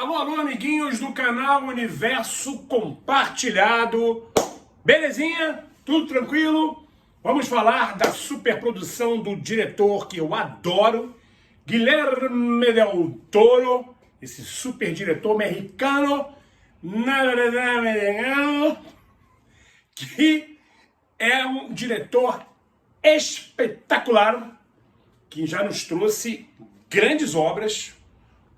Alô, alô, amiguinhos do canal Universo Compartilhado. Belezinha? Tudo tranquilo? Vamos falar da superprodução do diretor que eu adoro, Guilherme Del Toro, esse super diretor mexicano, que é um diretor espetacular, que já nos trouxe grandes obras,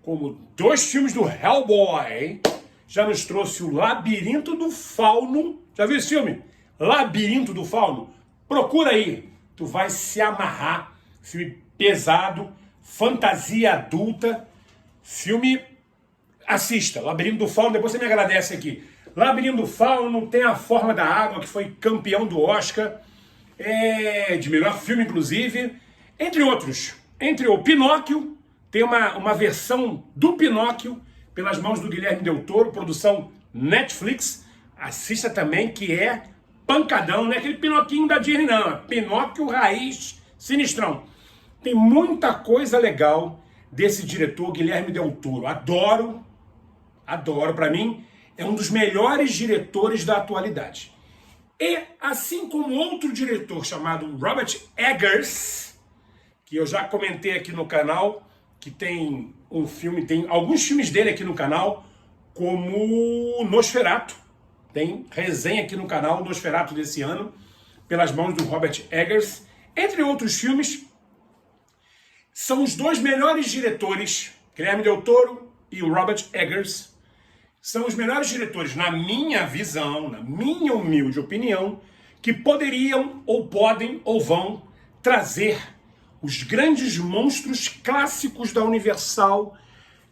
como 2 filmes do Hellboy, já nos trouxe o Labirinto do Fauno. Já viu esse filme? Labirinto do Fauno? Procura aí, tu vai se amarrar. Filme pesado, fantasia adulta, filme, assista, Labirinto do Fauno, depois você me agradece aqui. Labirinto do Fauno tem A Forma da Água, que foi campeão do Oscar, de melhor filme inclusive, entre outros. Entre o Pinóquio, tem uma versão do Pinóquio pelas mãos do Guilherme Del Toro, produção Netflix. Assista também, que é pancadão, não é aquele Pinoquinho da Disney não, é Pinóquio raiz sinistrão. Tem muita coisa legal desse diretor Guilherme Del Toro. Adoro, para mim é um dos melhores diretores da atualidade. E assim como outro diretor chamado Robert Eggers, que eu já comentei aqui no canal, que tem alguns filmes dele aqui no canal, como Nosferatu. Tem resenha aqui no canal, Nosferatu desse ano, pelas mãos do Robert Eggers. Entre outros filmes, são os 2 melhores diretores, Guilherme Del Toro e o Robert Eggers, são os melhores diretores, na minha visão, na minha humilde opinião, que poderiam, ou podem, ou vão trazer os grandes monstros clássicos da Universal,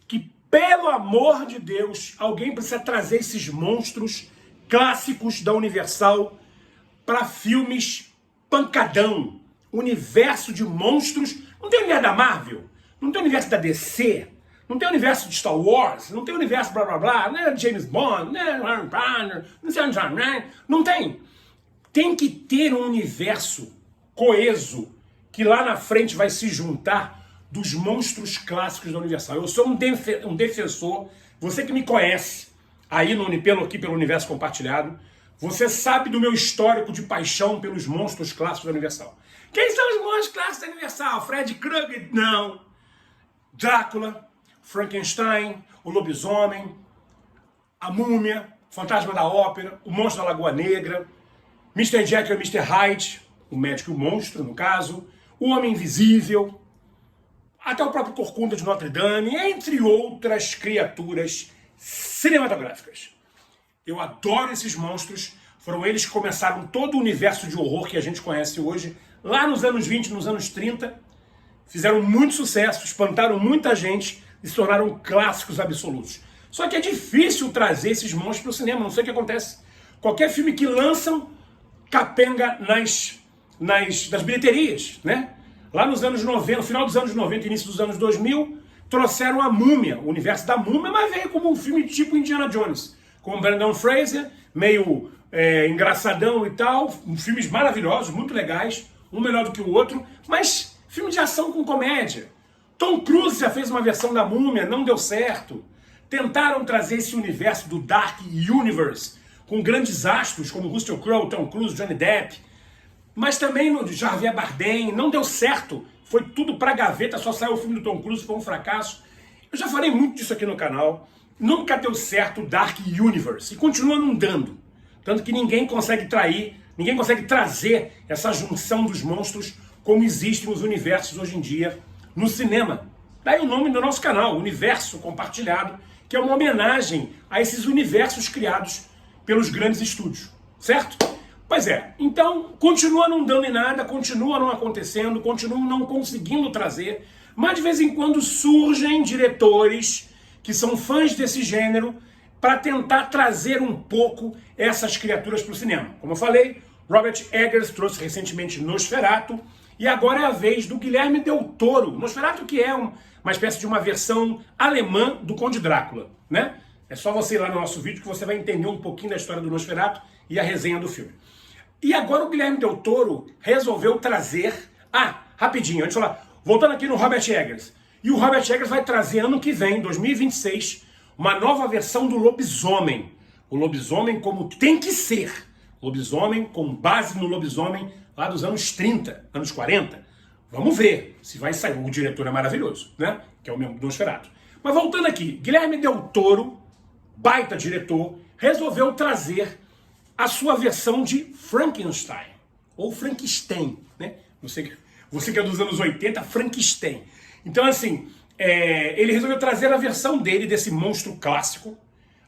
que, pelo amor de Deus, alguém precisa trazer esses monstros clássicos da Universal para filmes pancadão, universo de monstros. Não tem universo da Marvel, não tem universo da DC, não tem universo de Star Wars, não tem universo blá blá blá, não é James Bond, não tem. Tem que ter um universo coeso, que lá na frente vai se juntar dos monstros clássicos da Universal. Eu sou um defensor, você que me conhece aí pelo Universo Compartilhado, você sabe do meu histórico de paixão pelos monstros clássicos da Universal. Quem são os monstros clássicos da Universal? Fred Krueger? Não. Drácula, Frankenstein, o Lobisomem, a Múmia, Fantasma da Ópera, o Monstro da Lagoa Negra, Mr. Jekyll e Mr. Hyde, o médico e o monstro, no caso, o Homem Invisível, até o próprio Corcunda de Notre Dame, entre outras criaturas cinematográficas. Eu adoro esses monstros, foram eles que começaram todo o universo de horror que a gente conhece hoje, lá nos anos 20, nos anos 30, fizeram muito sucesso, espantaram muita gente e se tornaram clássicos absolutos. Só que é difícil trazer esses monstros para o cinema, não sei o que acontece. Qualquer filme que lançam, capenga das bilheterias, né? Lá nos anos 90, no final dos anos 90, início dos anos 2000, trouxeram a Múmia, o universo da Múmia, mas veio como um filme tipo Indiana Jones, com o Brendan Fraser, meio engraçadão e tal, filmes maravilhosos, muito legais, um melhor do que o outro, mas filme de ação com comédia. Tom Cruise já fez uma versão da Múmia, não deu certo. Tentaram trazer esse universo do Dark Universe, com grandes astros como Russell Crowe, Tom Cruise, Johnny Depp, mas também no Javier Bardem, não deu certo. Foi tudo pra gaveta, só saiu o filme do Tom Cruise, foi um fracasso. Eu já falei muito disso aqui no canal. Nunca deu certo o Dark Universe, e continua não dando. Tanto que ninguém consegue trazer essa junção dos monstros como existe nos universos hoje em dia no cinema. Daí o nome do nosso canal, Universo Compartilhado, que é uma homenagem a esses universos criados pelos grandes estúdios, certo? Pois é, então continua não dando em nada, continua não acontecendo, continua não conseguindo trazer, mas de vez em quando surgem diretores que são fãs desse gênero para tentar trazer um pouco essas criaturas para o cinema. Como eu falei, Robert Eggers trouxe recentemente Nosferatu, e agora é a vez do Guilherme Del Toro. Nosferatu, que é uma espécie de uma versão alemã do Conde Drácula, né? É só você ir lá no nosso vídeo que você vai entender um pouquinho da história do Nosferatu e a resenha do filme. E agora o Guilherme Del Toro resolveu trazer... rapidinho, antes de falar, voltando aqui no Robert Eggers. E o Robert Eggers vai trazer ano que vem, 2026, uma nova versão do lobisomem. O lobisomem como tem que ser. Lobisomem com base no lobisomem lá dos anos 30, anos 40. Vamos ver se vai sair. O diretor é maravilhoso, né? Que é o mesmo do Nosferatu. Mas voltando aqui, Guilherme Del Toro, baita diretor, resolveu trazer a sua versão de Frankenstein, ou Frankenstein, né? Você que é dos anos 80, Frankenstein. Então, assim, ele resolveu trazer a versão dele, desse monstro clássico.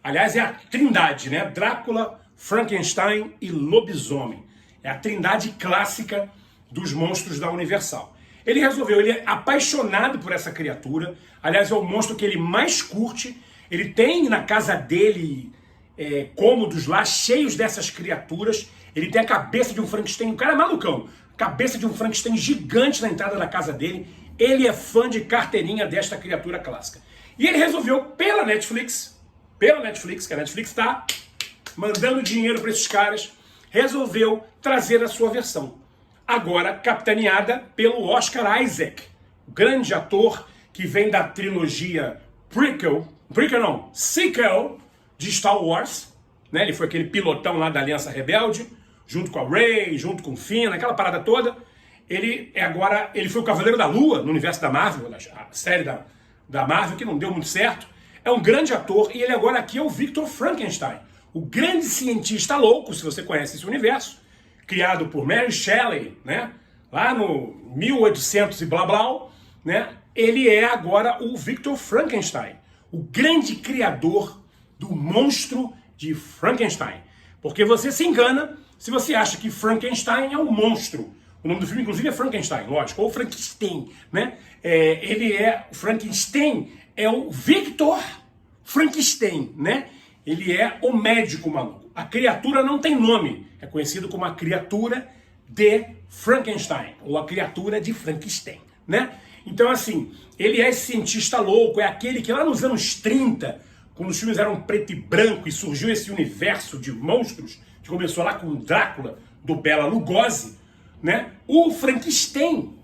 Aliás, é a trindade, né? Drácula, Frankenstein e lobisomem. É a trindade clássica dos monstros da Universal. Ele é apaixonado por essa criatura. Aliás, é o monstro que ele mais curte. Ele tem na casa dele cômodos lá cheios dessas criaturas. Ele tem a cabeça de um Frankenstein, o cara é malucão. Cabeça de um Frankenstein gigante na entrada da casa dele. Ele é fã de carteirinha desta criatura clássica. E ele resolveu, pela Netflix, que a Netflix está mandando dinheiro para esses caras, resolveu trazer a sua versão. Agora capitaneada pelo Oscar Isaac, o grande ator que vem da trilogia sequel de Star Wars, né? Ele foi aquele pilotão lá da Aliança Rebelde, junto com a Rey, junto com o Finn, aquela parada toda. Ele foi o Cavaleiro da Lua no universo da Marvel, a série da Marvel, que não deu muito certo. É um grande ator e ele agora aqui é o Victor Frankenstein, o grande cientista louco, se você conhece esse universo, criado por Mary Shelley, né? Lá no 1800 e blá blá, né? Ele é agora o Victor Frankenstein, o grande criador do monstro de Frankenstein. Porque você se engana se você acha que Frankenstein é um monstro. O nome do filme, inclusive, é Frankenstein, lógico, ou Frankenstein, né? Frankenstein é o Victor Frankenstein, né? Ele é o médico maluco. A criatura não tem nome, é conhecido como a criatura de Frankenstein, ou a criatura de Frankenstein, né? Então, assim, ele é esse cientista louco, é aquele que lá nos anos 30, quando os filmes eram preto e branco e surgiu esse universo de monstros, que começou lá com o Drácula, do Bela Lugosi, né? O Frankenstein,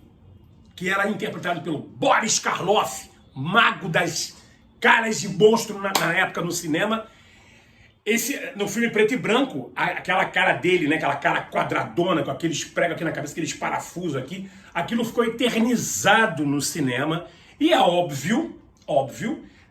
que era interpretado pelo Boris Karloff, mago das caras de monstro na época no cinema. No filme preto e branco, aquela cara dele, né, aquela cara quadradona, com aqueles pregos aqui na cabeça, aqueles parafusos aqui, aquilo ficou eternizado no cinema. E é óbvio,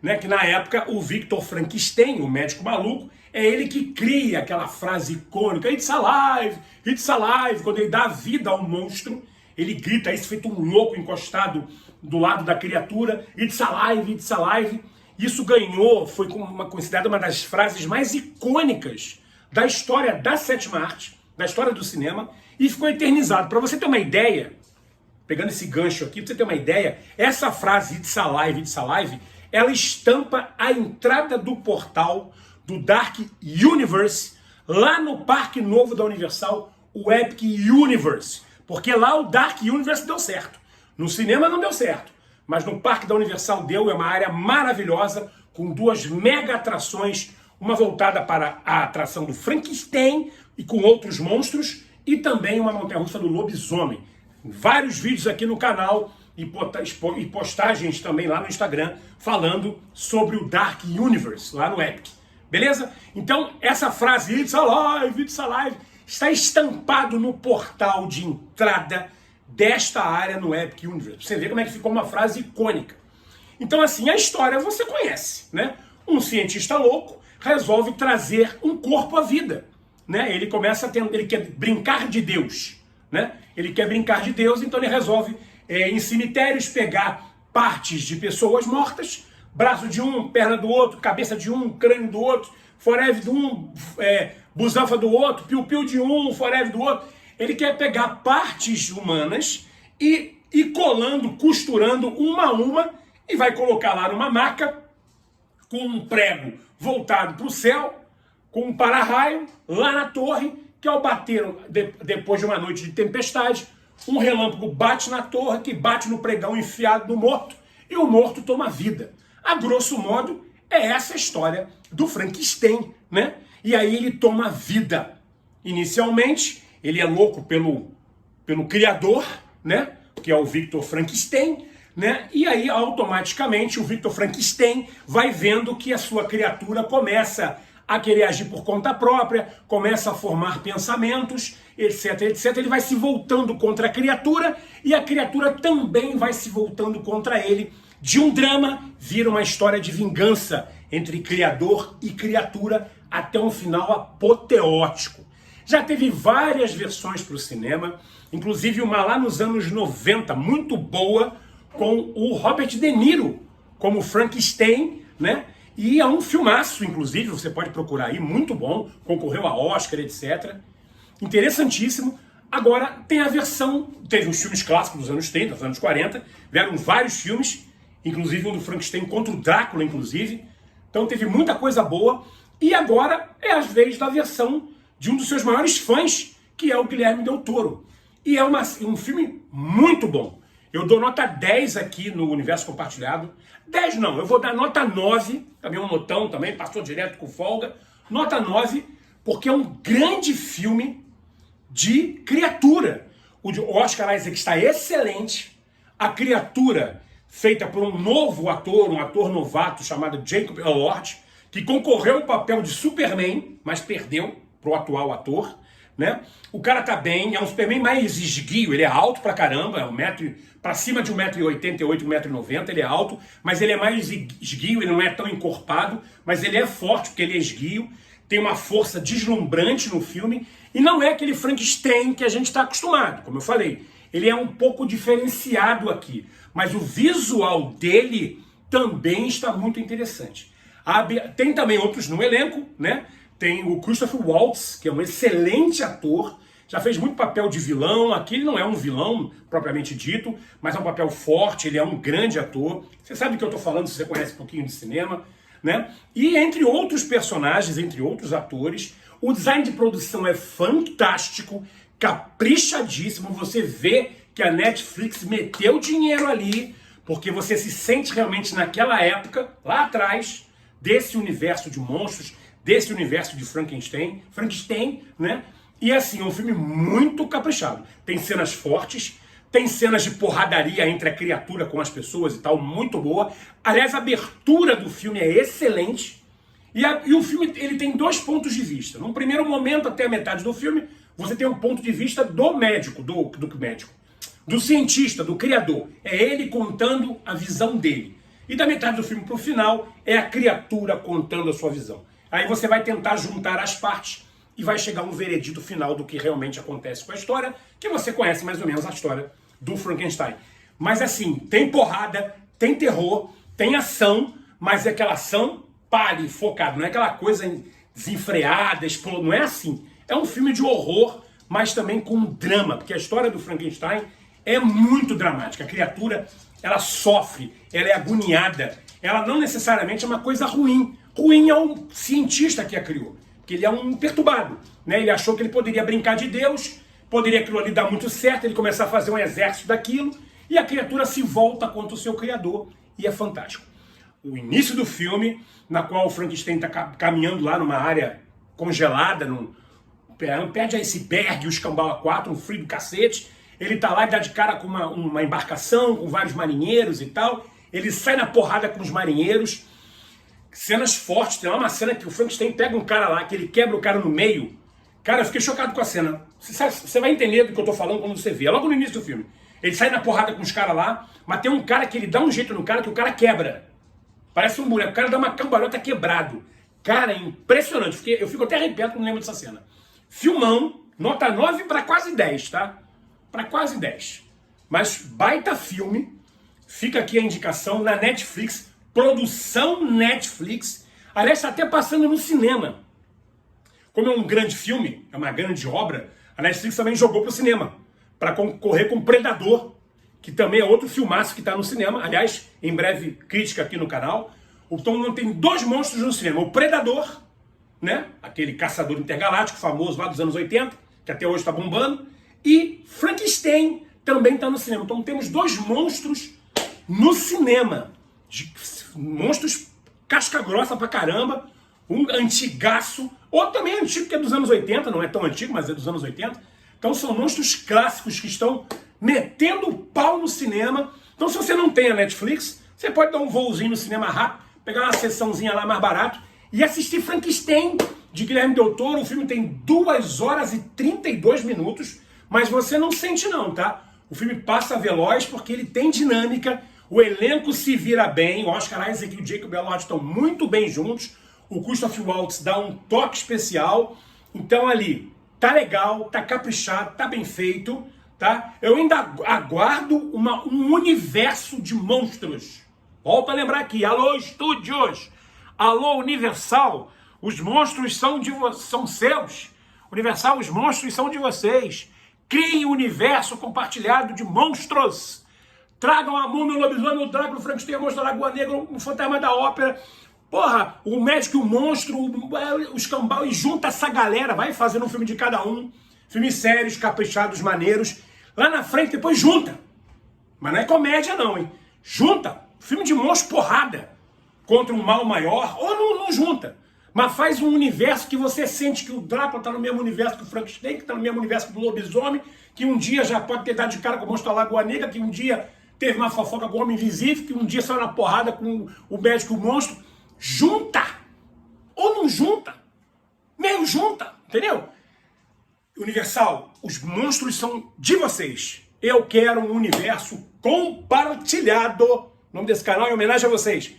né, que na época o Victor Frankenstein, o médico maluco, é ele que cria aquela frase icônica, it's alive, quando ele dá vida ao monstro, ele grita isso feito um louco encostado do lado da criatura, it's alive. Isso foi considerada uma das frases mais icônicas da história da sétima arte, da história do cinema, e ficou eternizado. Para você ter uma ideia, pegando esse gancho aqui, pra você ter uma ideia, essa frase it's alive, ela estampa a entrada do portal do Dark Universe lá no Parque Novo da Universal, o Epic Universe. Porque lá o Dark Universe deu certo. No cinema não deu certo, mas no Parque da Universal deu. É uma área maravilhosa, com 2 mega atrações, uma voltada para a atração do Frankenstein e com outros monstros, e também uma montanha-russa do lobisomem. Vários vídeos aqui no canal e postagens também lá no Instagram falando sobre o Dark Universe, lá no Epic. Beleza? Então, essa frase, it's alive, está estampado no portal de entrada desta área no Epic Universe. Você vê como é que ficou uma frase icônica. Então, assim, a história você conhece, né? Um cientista louco resolve trazer um corpo à vida, né? Ele quer brincar de Deus, né? Ele quer brincar de Deus, então ele resolve em cemitérios pegar partes de pessoas mortas, braço de um, perna do outro, cabeça de um, crânio do outro, forever de um, busanfa do outro, piu-piu de um, forever do outro. Ele quer pegar partes humanas e ir colando, costurando uma a uma, e vai colocar lá numa maca com um prego voltado para o céu, com um para-raio lá na torre, que ao bater, depois de uma noite de tempestade, um relâmpago bate na torre, que bate no pregão enfiado do morto, e o morto toma vida. A grosso modo, é essa a história do Frankenstein, né? E aí ele toma vida. Inicialmente, ele é louco pelo criador, né? Que é o Victor Frankenstein. né? E aí, automaticamente, o Victor Frankenstein vai vendo que a sua criatura começa a querer agir por conta própria, começa a formar pensamentos, etc, etc. Ele vai se voltando contra a criatura e a criatura também vai se voltando contra ele. De um drama, vira uma história de vingança entre criador e criatura até um final apoteótico. Já teve várias versões para o cinema, inclusive uma lá nos anos 90, muito boa, com o Robert De Niro como Frankenstein, né? E é um filmaço, inclusive, você pode procurar aí, muito bom, concorreu a Oscar, etc. Interessantíssimo. Agora, tem a versão, teve os filmes clássicos dos anos 30, dos anos 40, vieram vários filmes, inclusive um do Frankenstein contra o Drácula, inclusive. Então teve muita coisa boa. E agora é a vez da versão de um dos seus maiores fãs, que é o Guilherme Del Toro. E é um filme muito bom. Eu dou nota 10 aqui no Universo Compartilhado. 10 não, eu vou dar nota 9, também um notão também, passou direto com folga. Nota 9, porque é um grande filme de criatura. O Oscar Isaac está excelente. A criatura, feita por um novo ator, um ator novato chamado Jacob Elord, que concorreu ao papel de Superman, mas perdeu para o atual ator, né? O cara tá bem, é um Superman mais esguio, ele é alto pra caramba, é pra cima de 1,88m, 1,90m, ele é alto, mas ele é mais esguio, ele não é tão encorpado, mas ele é forte porque ele é esguio, tem uma força deslumbrante no filme, e não é aquele Frankenstein que a gente está acostumado, como eu falei. Ele é um pouco diferenciado aqui, mas o visual dele também está muito interessante. Tem também outros no elenco, né? Tem o Christopher Waltz, que é um excelente ator, já fez muito papel de vilão. Aqui ele não é um vilão propriamente dito, mas é um papel forte, ele é um grande ator. Você sabe do que eu estou falando se você conhece um pouquinho de cinema, né? E entre outros personagens, entre outros atores, o design de produção é fantástico, caprichadíssimo. Você vê que a Netflix meteu dinheiro ali, porque você se sente realmente naquela época, lá atrás, desse universo de monstros, desse universo de Frankenstein, né? E assim, é um filme muito caprichado. Tem cenas fortes, tem cenas de porradaria entre a criatura com as pessoas e tal, muito boa. Aliás, a abertura do filme é excelente. E o filme ele tem dois pontos de vista. No primeiro momento, até a metade do filme, você tem um ponto de vista do médico, do cientista, do criador. É ele contando a visão dele. E da metade do filme para o final, é a criatura contando a sua visão. Aí você vai tentar juntar as partes e vai chegar a um veredito final do que realmente acontece com a história, que você conhece mais ou menos a história do Frankenstein. Mas assim, tem porrada, tem terror, tem ação, mas é aquela ação pare, focada, não é aquela coisa desenfreada, não é assim. É um filme de horror, mas também com drama, porque a história do Frankenstein é muito dramática. A criatura, ela sofre, ela é agoniada, ela não necessariamente é uma coisa ruim. Ruim é um cientista que a criou, que ele é um perturbado, né? Ele achou que ele poderia brincar de Deus, poderia aquilo ali dar muito certo, ele começar a fazer um exército daquilo, e a criatura se volta contra o seu criador, e é fantástico. O início do filme, na qual o Frankenstein está caminhando lá numa área congelada, pé de iceberg, o escambau A4, um frio do cacete, ele tá lá e dá de cara com uma embarcação, com vários marinheiros e tal, ele sai na porrada com os marinheiros. Cenas fortes, tem lá uma cena que o Frankenstein pega um cara lá, que ele quebra o cara no meio. Cara, eu fiquei chocado com a cena. Você vai entender do que eu tô falando quando você vê. É logo no início do filme. Ele sai na porrada com os caras lá, mas tem um cara que ele dá um jeito no cara que o cara quebra. Parece um boneco. O cara dá uma cambalhota quebrado. Cara, é impressionante. Eu fico até arrepiado quando lembro dessa cena. Filmão, nota 9 para quase 10, tá? Para quase 10. Mas baita filme. Fica aqui a indicação na Netflix. Produção Netflix, aliás, está até passando no cinema. Como é um grande filme, é uma grande obra, a Netflix também jogou para o cinema, para concorrer com Predador, que também é outro filmaço que está no cinema. Aliás, em breve, crítica aqui no canal. Então tem dois monstros no cinema, o Predador, né? Aquele caçador intergaláctico famoso lá dos anos 80, que até hoje está bombando, e Frankenstein também está no cinema. Então temos dois monstros no cinema. Monstros casca grossa pra caramba, um antigaço, ou também antigo, que é dos anos 80, não é tão antigo, mas é dos anos 80. Então são monstros clássicos que estão metendo o pau no cinema Então se você não tem a Netflix, você pode dar um voozinho no cinema rápido, pegar uma sessãozinha lá mais barato e assistir Frankenstein, de Guilherme Del Toro. O filme tem 2 horas e 32 minutos, mas você não sente não, tá? O filme passa veloz porque ele tem dinâmica, o elenco se vira bem, o Oscar Isaac e o Jacob Elordi estão muito bem juntos, o Christoph Waltz dá um toque especial, então ali tá legal, tá caprichado, tá bem feito, tá? Eu ainda aguardo um universo de monstros. Volto a lembrar aqui, alô estúdios, alô Universal, os monstros são seus, Universal, os monstros são de vocês. Criem um universo compartilhado de monstros. Tragam a Múmia, o Lobisomem, o Drácula, o Frankenstein, o Monstro da Lagoa Negra, o Fantasma da Ópera. Porra, o Médico e o Monstro, o Escambau, e junta essa galera, vai fazendo um filme de cada um. Filmes sérios, caprichados, maneiros. Lá na frente, depois junta. Mas não é comédia não, hein? Junta. Filme de monstro, porrada. Contra um mal maior, ou não junta. Mas faz um universo que você sente que o Drácula está no mesmo universo que o Frankenstein, que está no mesmo universo que o Lobisomem, que um dia já pode ter dado de cara com o Monstro da Lagoa Negra, que um dia teve uma fofoca com o Homem Invisível, que um dia saiu na porrada com o Médico e o Monstro. Junta! Ou não junta? Meio junta, entendeu? Universal, os monstros são de vocês. Eu quero um universo compartilhado. O nome desse canal é homenagem a vocês.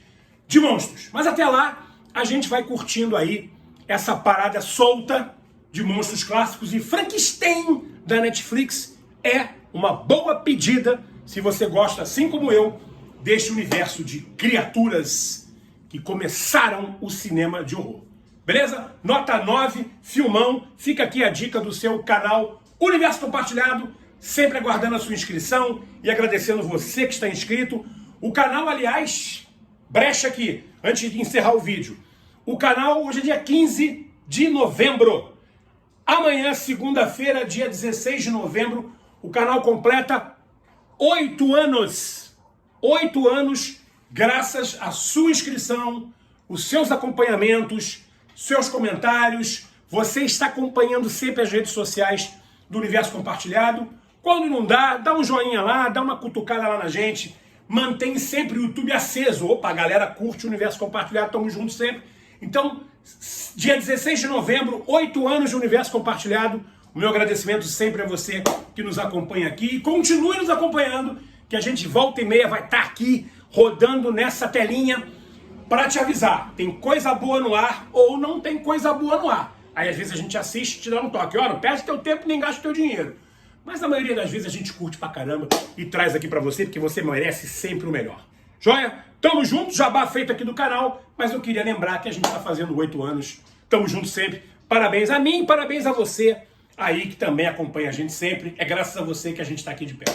De monstros. Mas até lá, a gente vai curtindo aí essa parada solta de monstros clássicos, e Frankenstein da Netflix é uma boa pedida se você gosta, assim como eu, deste universo de criaturas que começaram o cinema de horror. Beleza? Nota 9, filmão. Fica aqui a dica do seu canal Universo Compartilhado, sempre aguardando a sua inscrição e agradecendo você que está inscrito. O canal, aliás, brecha aqui, antes de encerrar o vídeo. O canal, hoje é dia 15 de novembro. Amanhã, segunda-feira, dia 16 de novembro, o canal completa 8 anos. 8 anos, graças à sua inscrição, os seus acompanhamentos, seus comentários. Você está acompanhando sempre as redes sociais do Universo Compartilhado. Quando não dá, dá um joinha lá, dá uma cutucada lá na gente. Mantém sempre o YouTube aceso. Opa, a galera curte o Universo Compartilhado, estamos juntos sempre. Então, dia 16 de novembro, 8 anos de Universo Compartilhado. O meu agradecimento sempre a você que nos acompanha aqui. E continue nos acompanhando, que a gente volta e meia vai estar aqui rodando nessa telinha para te avisar. Tem coisa boa no ar ou não tem coisa boa no ar. Aí às vezes a gente assiste e te dá um toque. Ó, não perde teu tempo nem gasta teu dinheiro. Mas na maioria das vezes a gente curte pra caramba e traz aqui pra você, porque você merece sempre o melhor. Joia? Tamo junto, jabá feito aqui do canal, mas eu queria lembrar que a gente tá fazendo 8 anos. Tamo junto sempre. Parabéns a mim, parabéns a você aí que também acompanha a gente sempre. É graças a você que a gente tá aqui de pé.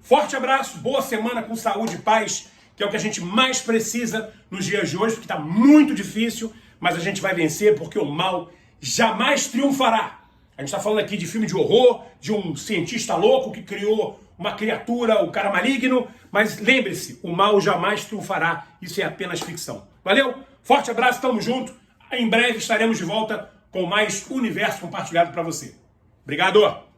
Forte abraço, boa semana com saúde e paz, que é o que a gente mais precisa nos dias de hoje, porque tá muito difícil, mas a gente vai vencer porque o mal jamais triunfará. A gente está falando aqui de filme de horror, de um cientista louco que criou uma criatura, o cara maligno, mas lembre-se, o mal jamais triunfará, isso é apenas ficção. Valeu? Forte abraço, tamo junto. Em breve estaremos de volta com mais Universo Compartilhado para você. Obrigado!